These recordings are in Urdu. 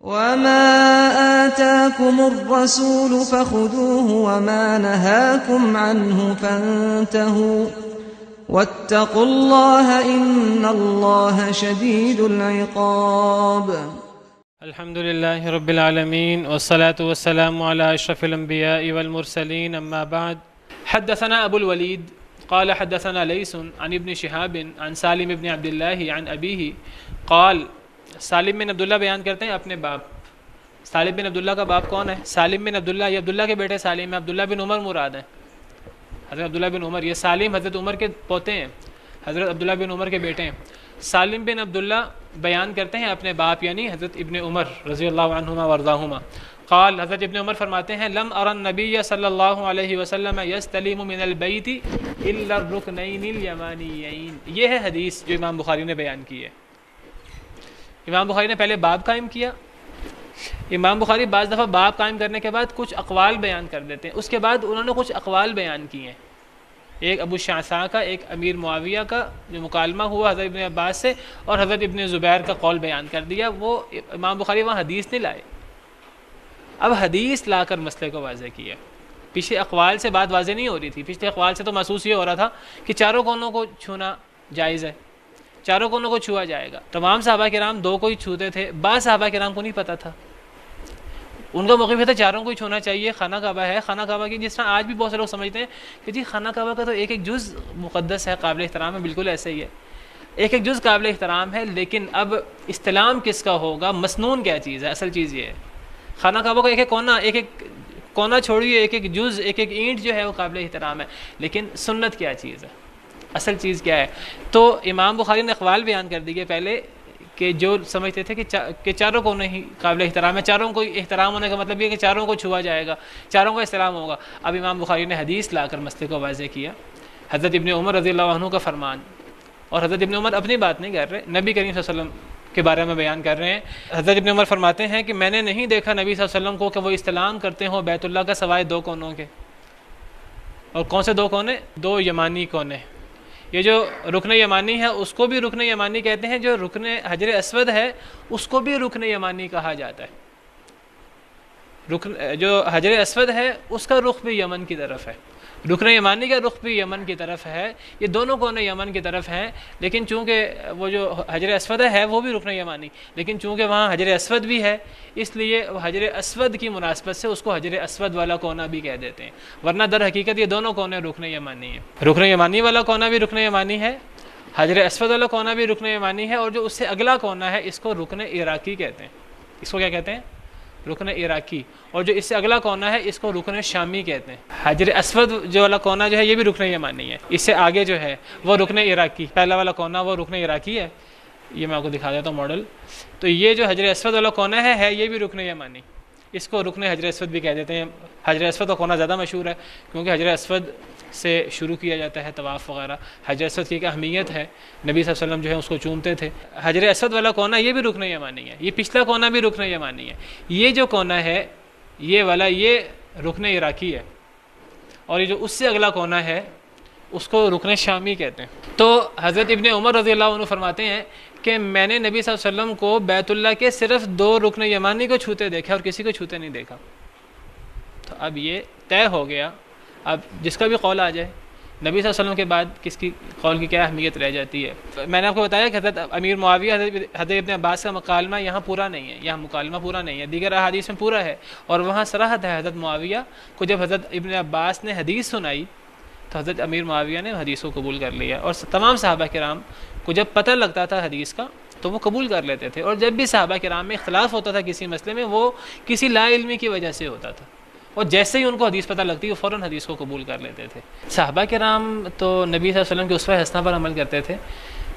وما آتاكم الرسول فخذوه وما نهاكم عنه فانتهوا واتقوا الله إن الله شديد العقاب. الحمد لله رب العالمين والصلاة والسلام على أشرف الأنبياء والمرسلين أما بعد. حدثنا أبو الوليد قال حدثنا ليس عن ابن شهاب عن سالم بن عبد الله عن أبيه قال. سالم بن عبداللہ بیان کرتے ہیں اپنے باپ. سالم بن عبداللہ کا باپ کون ہے؟ سالم بن عبداللہ، یہ عبداللہ کے بیٹے سالم ہیں. عبداللہ بن عمر مراد ہیں، حضرت عبداللہ بن عمر. یہ سالم حضرت عمر کے پوتے ہیں، حضرت عبداللہ بن عمر کے بیٹے ہیں. سالم بن عبداللہ بیان کرتے ہیں اپنے باپ یعنی حضرت ابن عمر رضی اللہ عنہما وارضاہما. قال، حضرت ابن عمر فرماتے ہیں لم ارى النبی صلی اللہ علیہ وسلم یستلم من البیت الا الرکنین الیمانیین. یہ ہے حدیث جو امام بخاری نے بیان کی ہے. امام بخاری نے پہلے باب قائم کیا. امام بخاری بعض دفعہ باب قائم کرنے کے بعد کچھ اقوال بیان کر دیتے ہیں، اس کے بعد انہوں نے کچھ اقوال بیان کیے ہیں. ایک ابو شعثاء کا، ایک امیر معاویہ کا جو مکالمہ ہوا حضرت ابن عباس سے، اور حضرت ابن زبیر کا قول بیان کر دیا. وہ امام بخاری وہاں حدیث نہیں لائے، اب حدیث لا کر مسئلے کو واضح کیا. پچھلے اقوال سے بات واضح نہیں ہو رہی تھی. پچھلے اقوال سے تو محسوس یہ ہو رہا تھا کہ چاروں کونوں کو چھونا جائز ہے، چاروں کونوں کو چھوا جائے گا. تمام صحابہ کرام دو کو ہی چھوتے تھے. بعض صحابہ کرام کو نہیں پتہ تھا، ان کا موقف یہ تھا چاروں کو ہی چھونا چاہیے. خانہ کعبہ ہے، خانہ کعبہ کی جس طرح آج بھی بہت سے لوگ سمجھتے ہیں کہ جی خانہ کعبہ کا تو ایک ایک جز مقدس ہے، قابل احترام ہے. بالکل ایسے ہی ہے، ایک ایک جز قابل احترام ہے، لیکن اب استلام کس کا ہوگا، مسنون کیا چیز ہے، اصل چیز یہ ہے. خانہ کعبہ کا ایک ایک کونا چھوڑیے، ایک ایک جز، ایک ایک اینٹ جو ہے وہ قابل احترام ہے، لیکن سنت کیا چیز ہے، اصل چیز کیا ہے. تو امام بخاری نے اقوال بیان کر دیے پہلے کہ جو سمجھتے تھے کہ چاروں کو نہیں قابل احترام ہے. چاروں کو احترام ہونے کا مطلب یہ کہ چاروں کو چھوا جائے گا، چاروں کا احترام ہوگا. اب امام بخاری نے حدیث لا کر مسئلے کو واضح کیا. حضرت ابن عمر رضی اللہ عنہ کا فرمان، اور حضرت ابن عمر اپنی بات نہیں کر رہے، نبی کریم صلی اللہ علیہ وسلم کے بارے میں بیان کر رہے ہیں. حضرت ابن عمر فرماتے ہیں کہ میں نے نہیں دیکھا نبی صلی اللہ علیہ وسلم کو کہ وہ استلام کرتے ہوں بیت اللہ کا سوائے دو کونوں کے. اور کون سے دو کونے؟ دو یمانی کونے. یہ جو رکن یمانی ہے اس کو بھی رکن یمانی کہتے ہیں، جو رکن حجر اسود ہے اس کو بھی رکن یمانی کہا جاتا ہے. جو حجر اسود ہے اس کا رخ بھی یمن کی طرف ہے، رکن یمانی کا رخ بھی یمن کی طرف ہے. یہ دونوں کونے یمن کی طرف ہیں، لیکن چونکہ وہ جو حجر اسود ہے وہ بھی رکن یمانی، لیکن چونکہ وہاں حجر اسود بھی ہے اس لیے حجر اسود کی مناسبت سے اس کو حجر اسود والا کونا بھی کہہ دیتے ہیں. ورنہ در حقیقت یہ دونوں کونے رکن یمانی ہیں. رکن یمانی والا کونا بھی رکن یمانی ہے، حجر اسود والا کونا بھی رکن یمانی ہے، اور جو اس سے اگلا کونا ہے اس کو رکن عراقی کہتے ہیں. اس کو کیا کہتے ہیں؟ رکن عراقی. اور جو اس سے اگلا کونا ہے اس کو رکن شامی کہتے ہیں. حجر اسود جو والا کونا جو ہے یہ بھی رکن یمانی ہے، اس سے آگے جو ہے وہ رکن عراقی. پہلا والا کونا وہ رکن عراقی ہے. یہ میں آپ کو دکھا دیتا ہوں ماڈل. تو یہ جو حجر اسود والا کونا ہے یہ بھی رکن یمانی، اس کو رکن حجر اسود بھی کہہ دیتے ہیں. حجر اسود کا کونا زیادہ مشہور ہے کیونکہ حجر اسود سے شروع کیا جاتا ہے طواف وغیرہ. حجر اسود کی ایک اہمیت ہے، نبی صلی اللہ علیہ وسلم جو ہے اس کو چومتے تھے. حجر اسود والا کونا یہ بھی رکن یمانی ہے، یہ پچھلا کونا بھی رکن یمانی ہے. یہ جو کونا ہے یہ والا یہ رکن عراقی ہے، اور یہ جو اس سے اگلا کونا ہے اس کو رکن شامی کہتے ہیں. تو حضرت ابن عمر رضی اللہ عنہ فرماتے ہیں کہ میں نے نبی صلی اللہ علیہ وسلم کو بیت اللہ کے صرف دو رکن یمانی کو چھوتے دیکھا اور کسی کو چھوتے نہیں دیکھا. تو اب یہ طے ہو گیا، اب جس کا بھی قول آ جائے نبی صلی اللہ علیہ وسلم کے بعد کس کی قول کی کیا اہمیت رہ جاتی ہے. میں نے آپ کو بتایا کہ حضرت امیر معاویہ حضرت ابن عباس کا مکالمہ یہاں پورا نہیں ہے، یہاں مکالمہ پورا نہیں ہے، دیگر احادیث میں پورا ہے. اور وہاں صراحت ہے حضرت معاویہ کو جب حضرت ابن عباس نے حدیث سنائی تو حضرت امیر معاویہ نے حدیث کو قبول کر لیا. اور تمام صحابہ کرام کو جب پتہ لگتا تھا حدیث کا تو وہ قبول کر لیتے تھے. اور جب بھی صحابہ کرام میں اختلاف ہوتا تھا کسی مسئلے میں وہ کسی لا علمی کی وجہ سے ہوتا تھا، اور جیسے ہی ان کو حدیث پتہ لگتی وہ فوراً حدیث کو قبول کر لیتے تھے. صحابہ کرام تو نبی صلی اللہ علیہ وسلم کے اسوہ حسنہ پر عمل کرتے تھے.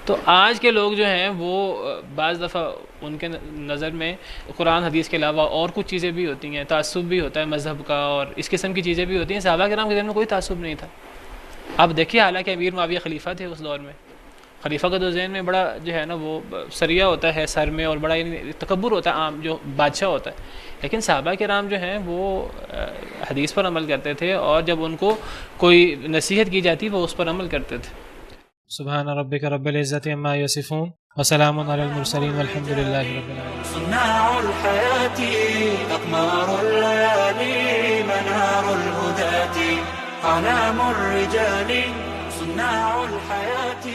تو آج کے لوگ جو ہیں وہ بعض دفعہ ان کے نظر میں قرآن حدیث کے علاوہ اور کچھ چیزیں بھی ہوتی ہیں، تعصب بھی ہوتا ہے مذہب کا اور اس قسم کی چیزیں بھی ہوتی ہیں. صحابہ کرام کے ذہن میں کوئی تعصب نہیں تھا. اب دیکھیے حالانکہ امیر معاویہ خلیفہ تھے اس دور میں، خلیفہ کا تو ذہن میں بڑا جو ہے نا وہ سریہ ہوتا ہے سر میں، اور بڑا تکبر ہوتا ہے عام جو بادشاہ ہوتا ہے. لیکن صحابہ کرام جو ہیں وہ حدیث پر عمل کرتے تھے، اور جب ان کو کوئی نصیحت کی جاتی وہ اس پر عمل کرتے تھے. سبحان ربك رب العزة عما يصفون وسلام على المرسلين والحمد لله رب العالمين. صناع الحياة أقمار الليالي منار الهداة أعلام الرجال صناع الحياة